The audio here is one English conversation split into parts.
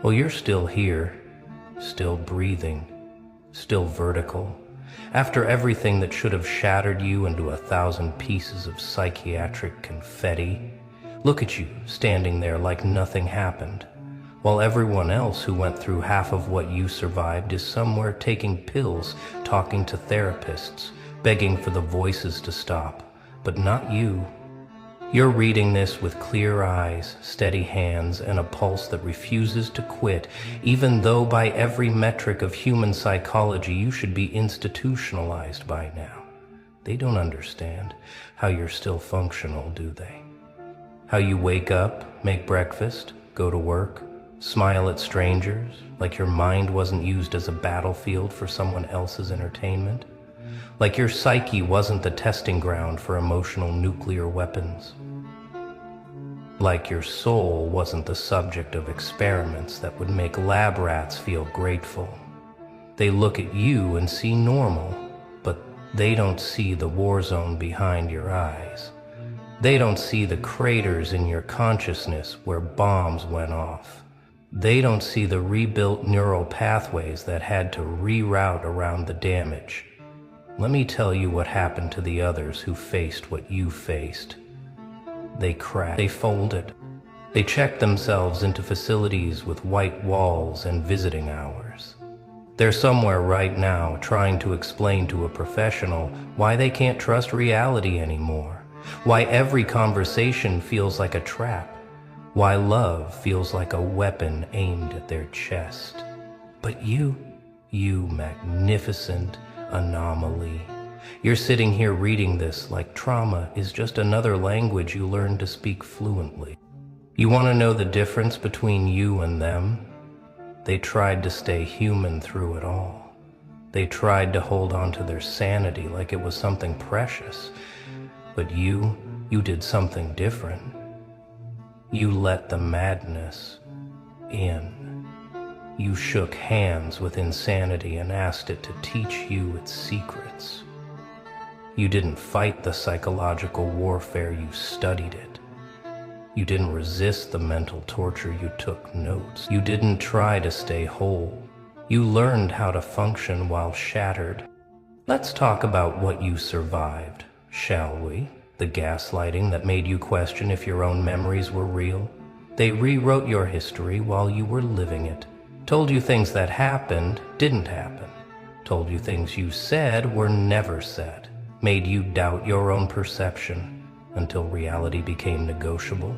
Well, you're still here, still breathing, still vertical. After everything that should have shattered you into 1,000 pieces of psychiatric confetti, look at you standing there like nothing happened, while everyone else who went through half of what you survived is somewhere taking pills, talking to therapists, begging for the voices to stop, but not you. You're reading this with clear eyes, steady hands, and a pulse that refuses to quit, even though by every metric of human psychology you should be institutionalized by now. They don't understand how you're still functional, do they? How you wake up, make breakfast, go to work, smile at strangers, like your mind wasn't used as a battlefield for someone else's entertainment? Like your psyche wasn't the testing ground for emotional nuclear weapons. Like your soul wasn't the subject of experiments that would make lab rats feel grateful. They look at you and see normal, but they don't see the war zone behind your eyes. They don't see the craters in your consciousness where bombs went off. They don't see the rebuilt neural pathways that had to reroute around the damage. Let me tell you what happened to the others who faced what you faced. They cracked, they folded. They checked themselves into facilities with white walls and visiting hours. They're somewhere right now trying to explain to a professional why they can't trust reality anymore, why every conversation feels like a trap, why love feels like a weapon aimed at their chest. But you magnificent anomaly. You're sitting here reading this like trauma is just another language you learn to speak fluently. You want to know the difference between you and them? They tried to stay human through it all. They tried to hold on to their sanity like it was something precious. But you did something different. You let the madness in. You shook hands with insanity and asked it to teach you its secrets. You didn't fight the psychological warfare, you studied it. You didn't resist the mental torture, you took notes. You didn't try to stay whole. You learned how to function while shattered. Let's talk about what you survived, shall we? The gaslighting that made you question if your own memories were real. They rewrote your history while you were living it. Told you things that happened didn't happen. Told you things you said were never said. Made you doubt your own perception until reality became negotiable.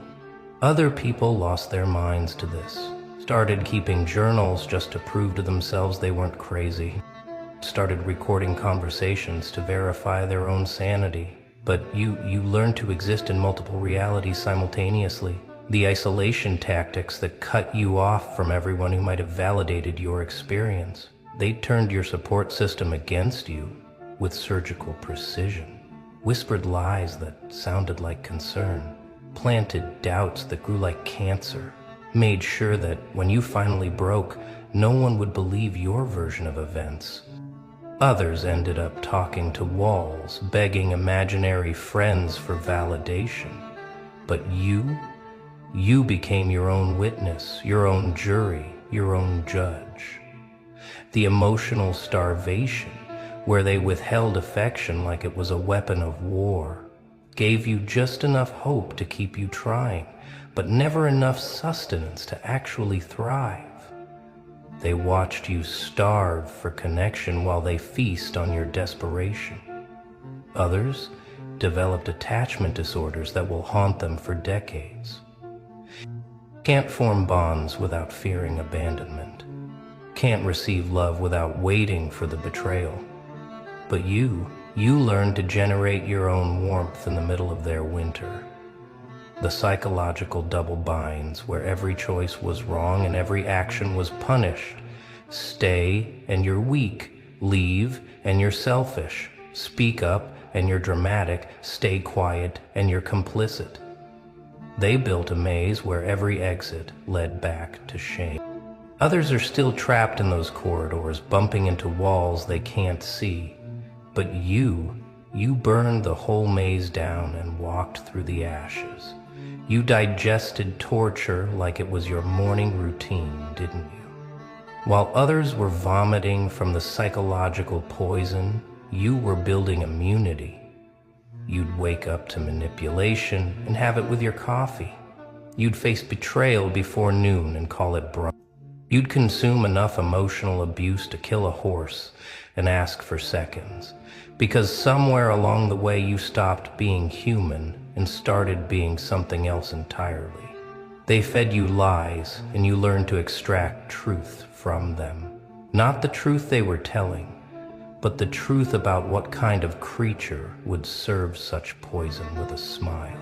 Other people lost their minds to this. Started keeping journals just to prove to themselves they weren't crazy. Started recording conversations to verify their own sanity. But you learned to exist in multiple realities simultaneously. The isolation tactics that cut you off from everyone who might have validated your experience. They turned your support system against you with surgical precision. Whispered lies that sounded like concern. Planted doubts that grew like cancer. Made sure that when you finally broke, no one would believe your version of events. Others ended up talking to walls, begging imaginary friends for validation. But you became your own witness, your own jury, your own judge. The emotional starvation, where they withheld affection like it was a weapon of war, gave you just enough hope to keep you trying, but never enough sustenance to actually thrive. They watched you starve for connection while they feast on your desperation. Others developed attachment disorders that will haunt them for decades. Can't form bonds without fearing abandonment. Can't receive love without waiting for the betrayal. But you learned to generate your own warmth in the middle of their winter. The psychological double binds where every choice was wrong and every action was punished. Stay and you're weak. Leave and you're selfish. Speak up and you're dramatic. Stay quiet and you're complicit. They built a maze where every exit led back to shame. Others are still trapped in those corridors, bumping into walls they can't see. But you burned the whole maze down and walked through the ashes. You digested torture like it was your morning routine, didn't you? While others were vomiting from the psychological poison, you were building immunity. You'd wake up to manipulation and have it with your coffee. You'd face betrayal before noon and call it brunch. You'd consume enough emotional abuse to kill a horse and ask for seconds, because somewhere along the way you stopped being human and started being something else entirely. They fed you lies, and you learned to extract truth from them. Not the truth they were telling, but the truth about what kind of creature would serve such poison with a smile.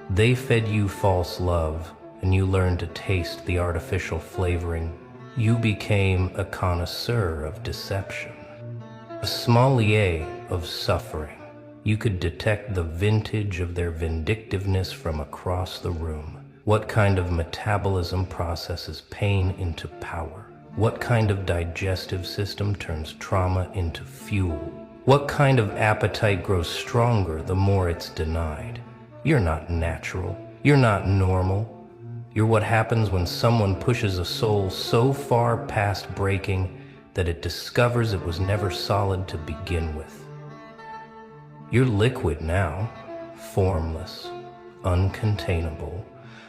They fed you false love, and you learned to taste the artificial flavoring. You became a connoisseur of deception, a sommelier of suffering. You could detect the vintage of their vindictiveness from across the room. What kind of metabolism processes pain into power? What kind of digestive system turns trauma into fuel? What kind of appetite grows stronger the more it's denied? You're not natural. You're not normal. You're what happens when someone pushes a soul so far past breaking that it discovers it was never solid to begin with. You're liquid now, formless, uncontainable,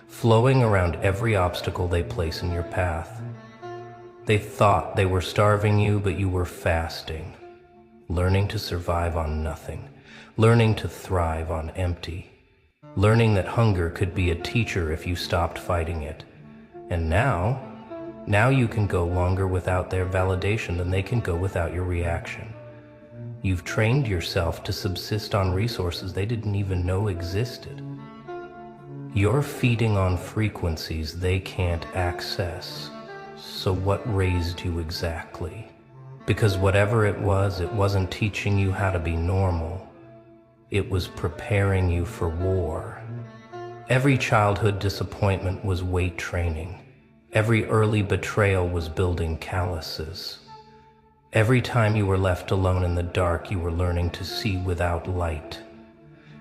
flowing around every obstacle they place in your path. They thought they were starving you, but you were fasting, learning to survive on nothing, learning to thrive on empty, learning that hunger could be a teacher if you stopped fighting it. And now you can go longer without their validation than they can go without your reaction. You've trained yourself to subsist on resources they didn't even know existed. You're feeding on frequencies they can't access. So what raised you exactly? Because whatever it wasn't teaching you how to be normal. It was preparing you for war. Every childhood disappointment was weight training. Every early betrayal was building calluses. Every time you were left alone in the dark, you were learning to see without light.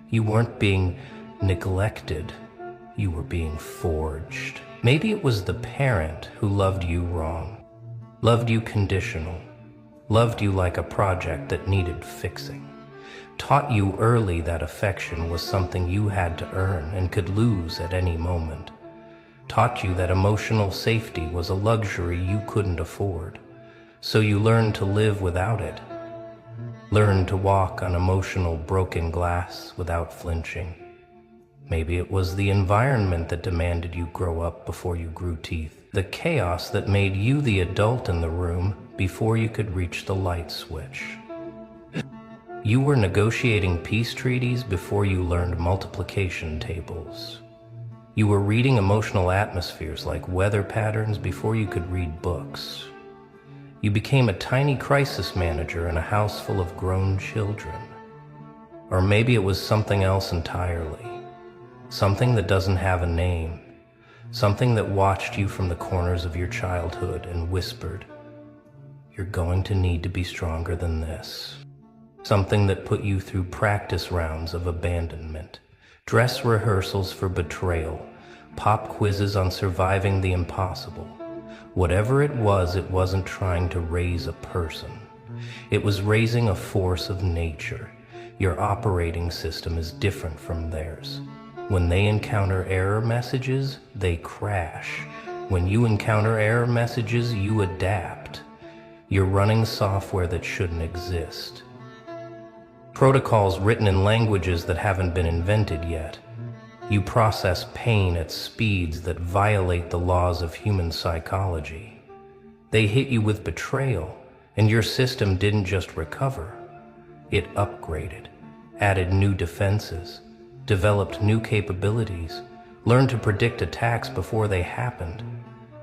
You weren't being neglected. You were being forged. Maybe it was the parent who loved you wrong, loved you conditional, loved you like a project that needed fixing, taught you early that affection was something you had to earn and could lose at any moment, taught you that emotional safety was a luxury you couldn't afford, so you learned to live without it, learned to walk on emotional broken glass without flinching. Maybe it was the environment that demanded you grow up before you grew teeth, the chaos that made you the adult in the room before you could reach the light switch. You were negotiating peace treaties before you learned multiplication tables. You were reading emotional atmospheres like weather patterns before you could read books. You became a tiny crisis manager in a house full of grown children. Or maybe it was something else entirely. Something that doesn't have a name. Something that watched you from the corners of your childhood and whispered, "You're going to need to be stronger than this." Something that put you through practice rounds of abandonment, dress rehearsals for betrayal, pop quizzes on surviving the impossible. Whatever it wasn't trying to raise a person. It was raising a force of nature. Your operating system is different from theirs. When they encounter error messages, they crash. When you encounter error messages, you adapt. You're running software that shouldn't exist. Protocols written in languages that haven't been invented yet. You process pain at speeds that violate the laws of human psychology. They hit you with betrayal, and your system didn't just recover. It upgraded, added new defenses, developed new capabilities, learned to predict attacks before they happened.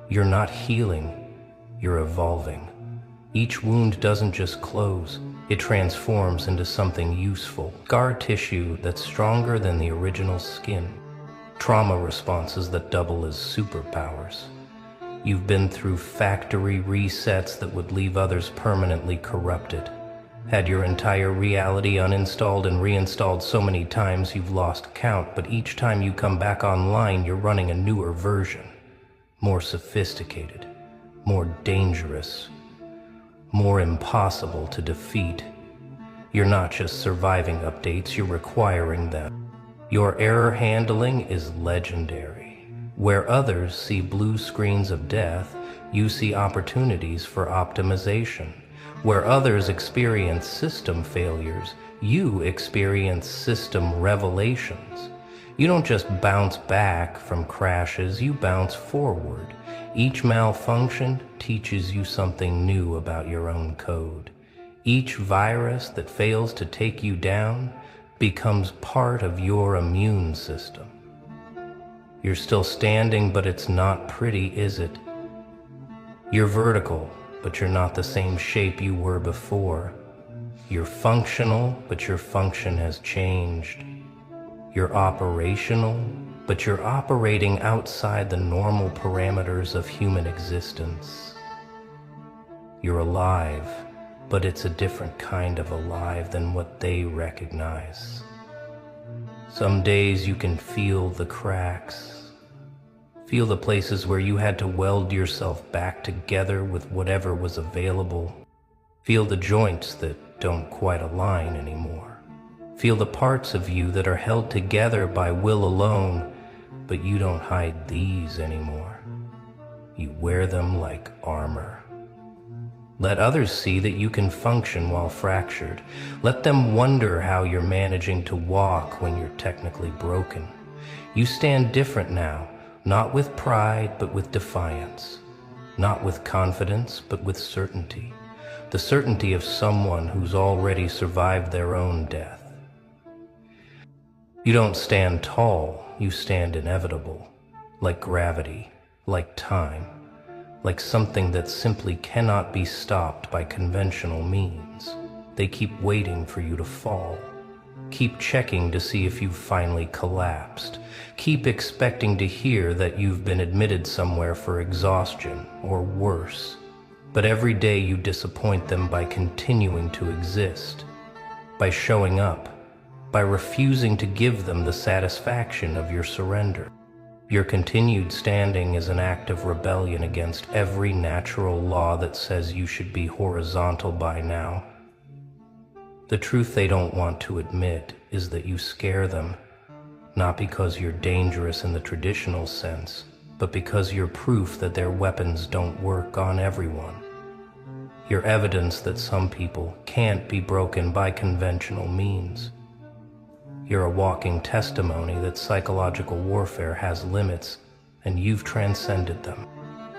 You're not healing, you're evolving. Each wound doesn't just close, it transforms into something useful. Scar tissue that's stronger than the original skin. Trauma responses that double as superpowers. You've been through factory resets that would leave others permanently corrupted. Had your entire reality uninstalled and reinstalled so many times you've lost count, but each time you come back online, you're running a newer version. More sophisticated, more dangerous, more impossible to defeat. You're not just surviving updates, you're requiring them. Your error handling is legendary. Where others see blue screens of death, you see opportunities for optimization. Where others experience system failures, you experience system revelations. You don't just bounce back from crashes, you bounce forward. Each malfunction teaches you something new about your own code. Each virus that fails to take you down becomes part of your immune system. You're still standing, but it's not pretty, is it? You're vertical, but you're not the same shape you were before. You're functional, but your function has changed. You're operational, but you're operating outside the normal parameters of human existence. You're alive, but it's a different kind of alive than what they recognize. Some days you can feel the cracks. Feel the places where you had to weld yourself back together with whatever was available. Feel the joints that don't quite align anymore. Feel the parts of you that are held together by will alone, but you don't hide these anymore. You wear them like armor. Let others see that you can function while fractured. Let them wonder how you're managing to walk when you're technically broken. You stand different now. Not with pride, but with defiance. Not with confidence, but with certainty. The certainty of someone who's already survived their own death. You don't stand tall, you stand inevitable. Like gravity, like time, like something that simply cannot be stopped by conventional means. They keep waiting for you to fall. Keep checking to see if you've finally collapsed. Keep expecting to hear that you've been admitted somewhere for exhaustion or worse. But every day you disappoint them by continuing to exist, by showing up, by refusing to give them the satisfaction of your surrender. Your continued standing is an act of rebellion against every natural law that says you should be horizontal by now. The truth they don't want to admit is that you scare them, not because you're dangerous in the traditional sense, but because you're proof that their weapons don't work on everyone. You're evidence that some people can't be broken by conventional means. You're a walking testimony that psychological warfare has limits, and you've transcended them.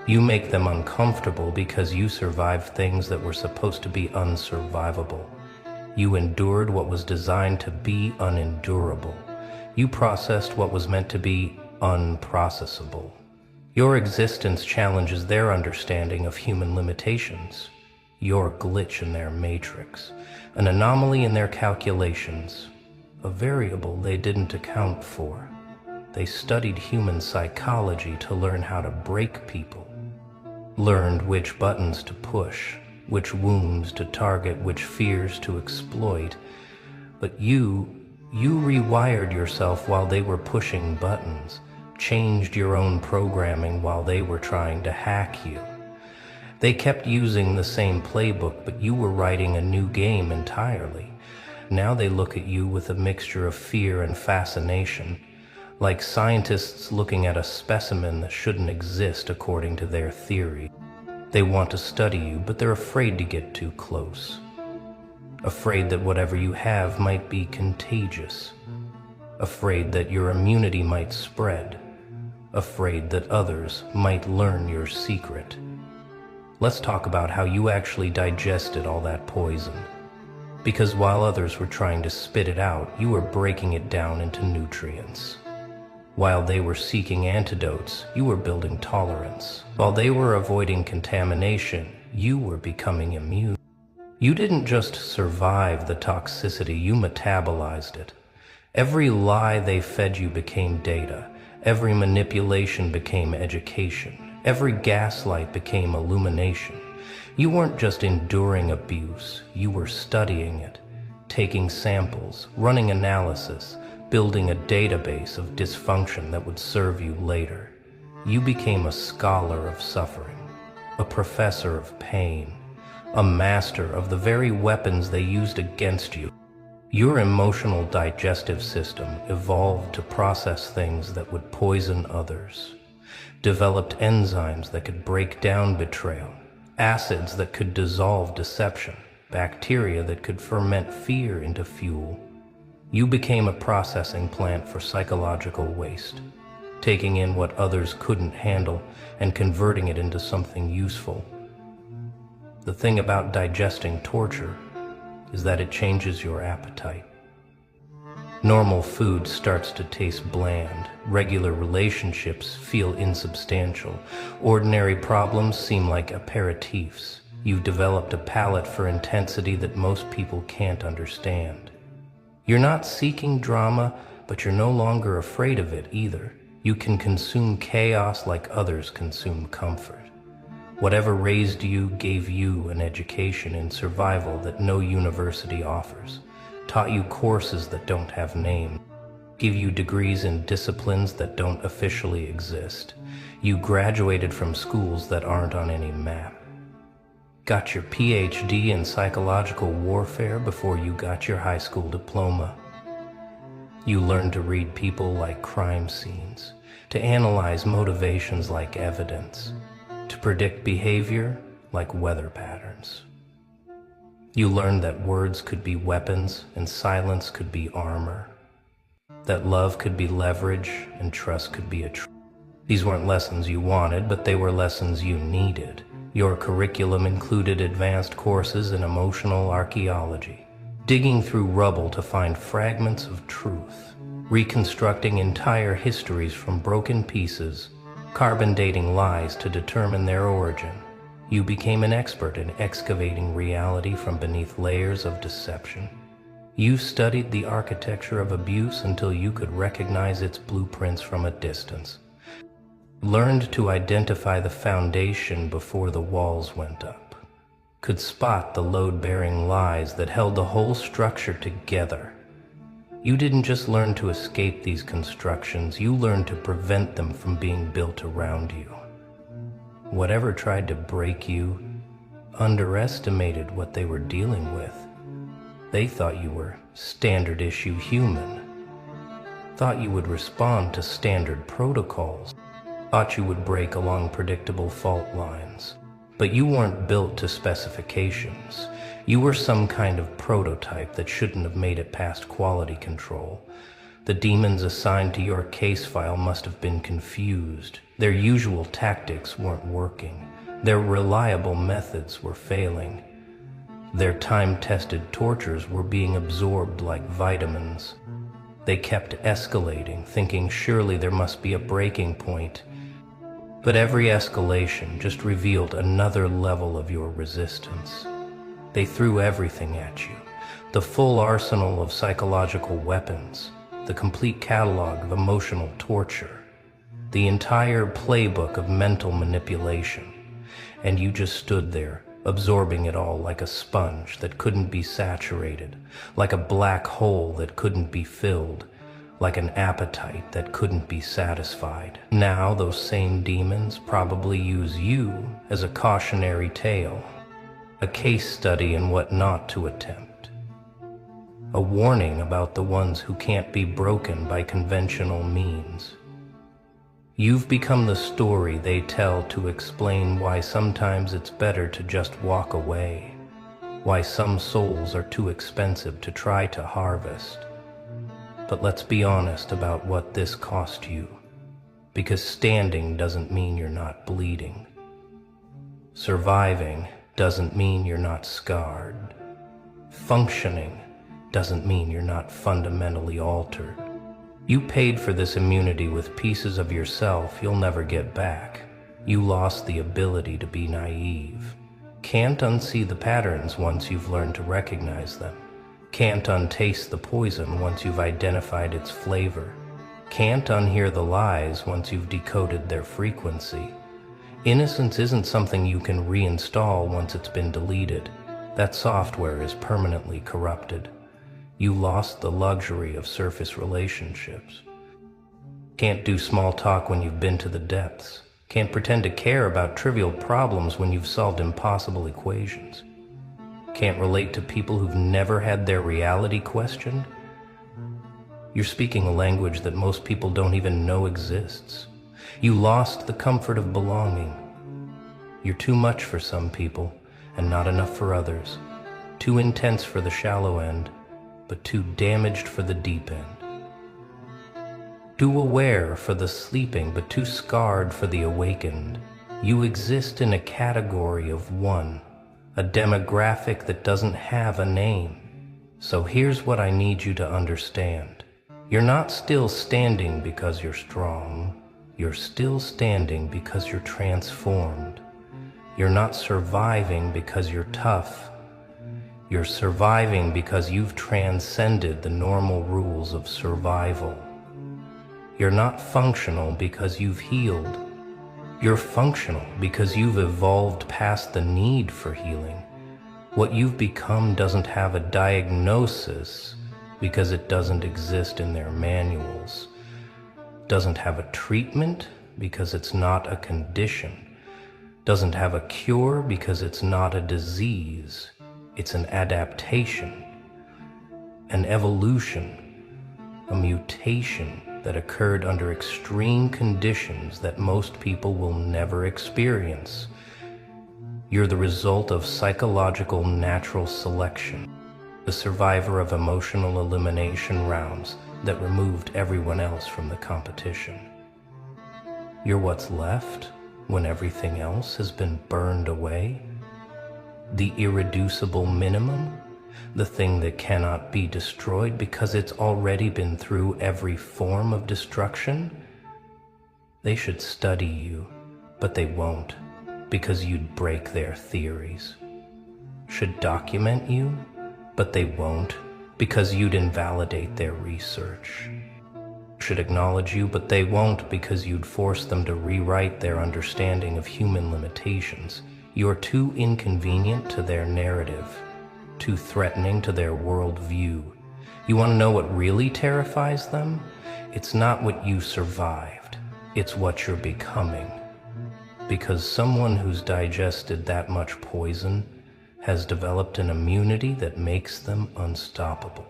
You make them uncomfortable because you survived things that were supposed to be unsurvivable. You endured what was designed to be unendurable. You processed what was meant to be unprocessable. Your existence challenges their understanding of human limitations. You're a glitch in their matrix, an anomaly in their calculations, a variable they didn't account for. They studied human psychology to learn how to break people, learned which buttons to push, which wounds to target, which fears to exploit. But you rewired yourself while they were pushing buttons, changed your own programming while they were trying to hack you. They kept using the same playbook, but you were writing a new game entirely. Now they look at you with a mixture of fear and fascination, like scientists looking at a specimen that shouldn't exist according to their theory. They want to study you, but they're afraid to get too close. Afraid that whatever you have might be contagious. Afraid that your immunity might spread. Afraid that others might learn your secret. Let's talk about how you actually digested all that poison. Because while others were trying to spit it out, you were breaking it down into nutrients. While they were seeking antidotes, you were building tolerance. While they were avoiding contamination, you were becoming immune. You didn't just survive the toxicity, you metabolized it. Every lie they fed you became data. Every manipulation became education. Every gaslight became illumination. You weren't just enduring abuse, you were studying it, taking samples, running analysis, building a database of dysfunction that would serve you later. You became a scholar of suffering, a professor of pain, a master of the very weapons they used against you. Your emotional digestive system evolved to process things that would poison others, developed enzymes that could break down betrayal, acids that could dissolve deception, bacteria that could ferment fear into fuel. You became a processing plant for psychological waste, taking in what others couldn't handle and converting it into something useful. The thing about digesting torture is that it changes your appetite. Normal food starts to taste bland, regular relationships feel insubstantial, ordinary problems seem like aperitifs. You've developed a palate for intensity that most people can't understand. You're not seeking drama, but you're no longer afraid of it either. You can consume chaos like others consume comfort. Whatever raised you gave you an education in survival that no university offers, taught you courses that don't have names, give you degrees in disciplines that don't officially exist. You graduated from schools that aren't on any map. Got your PhD in psychological warfare before you got your high school diploma. You learned to read people like crime scenes, to analyze motivations like evidence, to predict behavior like weather patterns. You learned that words could be weapons and silence could be armor, that love could be leverage and trust could be a truth. These weren't lessons you wanted, but they were lessons you needed. Your curriculum included advanced courses in emotional archaeology, digging through rubble to find fragments of truth, reconstructing entire histories from broken pieces, carbon dating lies to determine their origin. You became an expert in excavating reality from beneath layers of deception. You studied the architecture of abuse until you could recognize its blueprints from a distance. Learned to identify the foundation before the walls went up. Could spot the load-bearing lies that held the whole structure together. You didn't just learn to escape these constructions, you learned to prevent them from being built around you. Whatever tried to break you underestimated what they were dealing with. They thought you were standard issue human, thought you would respond to standard protocols, thought you would break along predictable fault lines. But you weren't built to specifications. You were some kind of prototype that shouldn't have made it past quality control. The demons assigned to your case file must have been confused. Their usual tactics weren't working. Their reliable methods were failing. Their time-tested tortures were being absorbed like vitamins. They kept escalating, thinking surely there must be a breaking point. But every escalation just revealed another level of your resistance. They threw everything at you, the full arsenal of psychological weapons, the complete catalog of emotional torture, the entire playbook of mental manipulation, and you just stood there, absorbing it all like a sponge that couldn't be saturated, like a black hole that couldn't be filled, like an appetite that couldn't be satisfied. Now those same demons probably use you as a cautionary tale, a case study in what not to attempt, a warning about the ones who can't be broken by conventional means. You've become the story they tell to explain why sometimes it's better to just walk away, why some souls are too expensive to try to harvest. But let's be honest about what this cost you, because standing doesn't mean you're not bleeding. Surviving doesn't mean you're not scarred. Functioning doesn't mean you're not fundamentally altered. You paid for this immunity with pieces of yourself you'll never get back. You lost the ability to be naive. Can't unsee the patterns once you've learned to recognize them. Can't untaste the poison once you've identified its flavor. Can't unhear the lies once you've decoded their frequency. Innocence isn't something you can reinstall once it's been deleted. That software is permanently corrupted. You lost the luxury of surface relationships. Can't do small talk when you've been to the depths. Can't pretend to care about trivial problems when you've solved impossible equations. Can't relate to people who've never had their reality questioned. You're speaking a language that most people don't even know exists. You lost the comfort of belonging. You're too much for some people and not enough for others. Too intense for the shallow end, but too damaged for the deep end. Too aware for the sleeping, but too scarred for the awakened. You exist in a category of one, a demographic that doesn't have a name. So here's what I need you to understand. You're not still standing because you're strong. You're still standing because you're transformed. You're not surviving because you're tough. You're surviving because you've transcended the normal rules of survival. You're not functional because you've healed. You're functional because you've evolved past the need for healing. What you've become doesn't have a diagnosis because it doesn't exist in their manuals. Doesn't have a treatment because it's not a condition. Doesn't have a cure because it's not a disease. It's an adaptation, an evolution, a mutation that occurred under extreme conditions that most people will never experience. You're the result of psychological natural selection, the survivor of emotional elimination rounds that removed everyone else from the competition. You're what's left when everything else has been burned away. The irreducible minimum, the thing that cannot be destroyed because it's already been through every form of destruction. They should study you, but they won't, because you'd break their theories. Should document you, but they won't, because you'd invalidate their research. Should acknowledge you, but they won't, because you'd force them to rewrite their understanding of human limitations. You're too inconvenient to their narrative, too threatening to their worldview. You want to know what really terrifies them? It's not what you survived, it's what you're becoming. Because someone who's digested that much poison has developed an immunity that makes them unstoppable.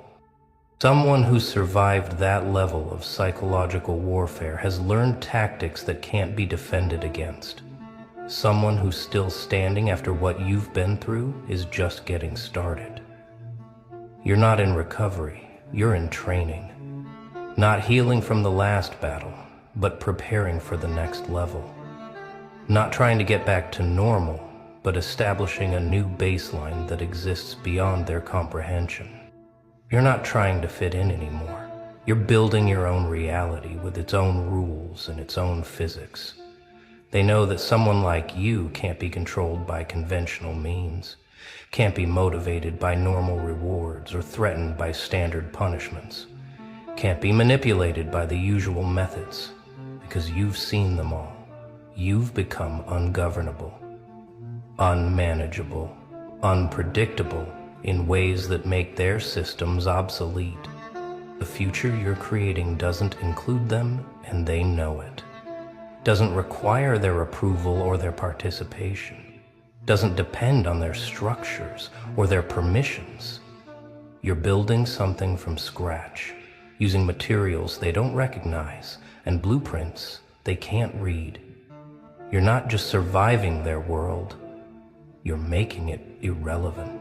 Someone who survived that level of psychological warfare has learned tactics that can't be defended against. Someone who's still standing after what you've been through is just getting started. You're not in recovery, you're in training. Not healing from the last battle, but preparing for the next level. Not trying to get back to normal, but establishing a new baseline that exists beyond their comprehension. You're not trying to fit in anymore. You're building your own reality with its own rules and its own physics. They know that someone like you can't be controlled by conventional means, can't be motivated by normal rewards or threatened by standard punishments, can't be manipulated by the usual methods, because you've seen them all. You've become ungovernable, unmanageable, unpredictable in ways that make their systems obsolete. The future you're creating doesn't include them, and they know it. Doesn't require their approval or their participation. Doesn't depend on their structures or their permissions. You're building something from scratch, using materials they don't recognize and blueprints they can't read. You're not just surviving their world, you're making it irrelevant.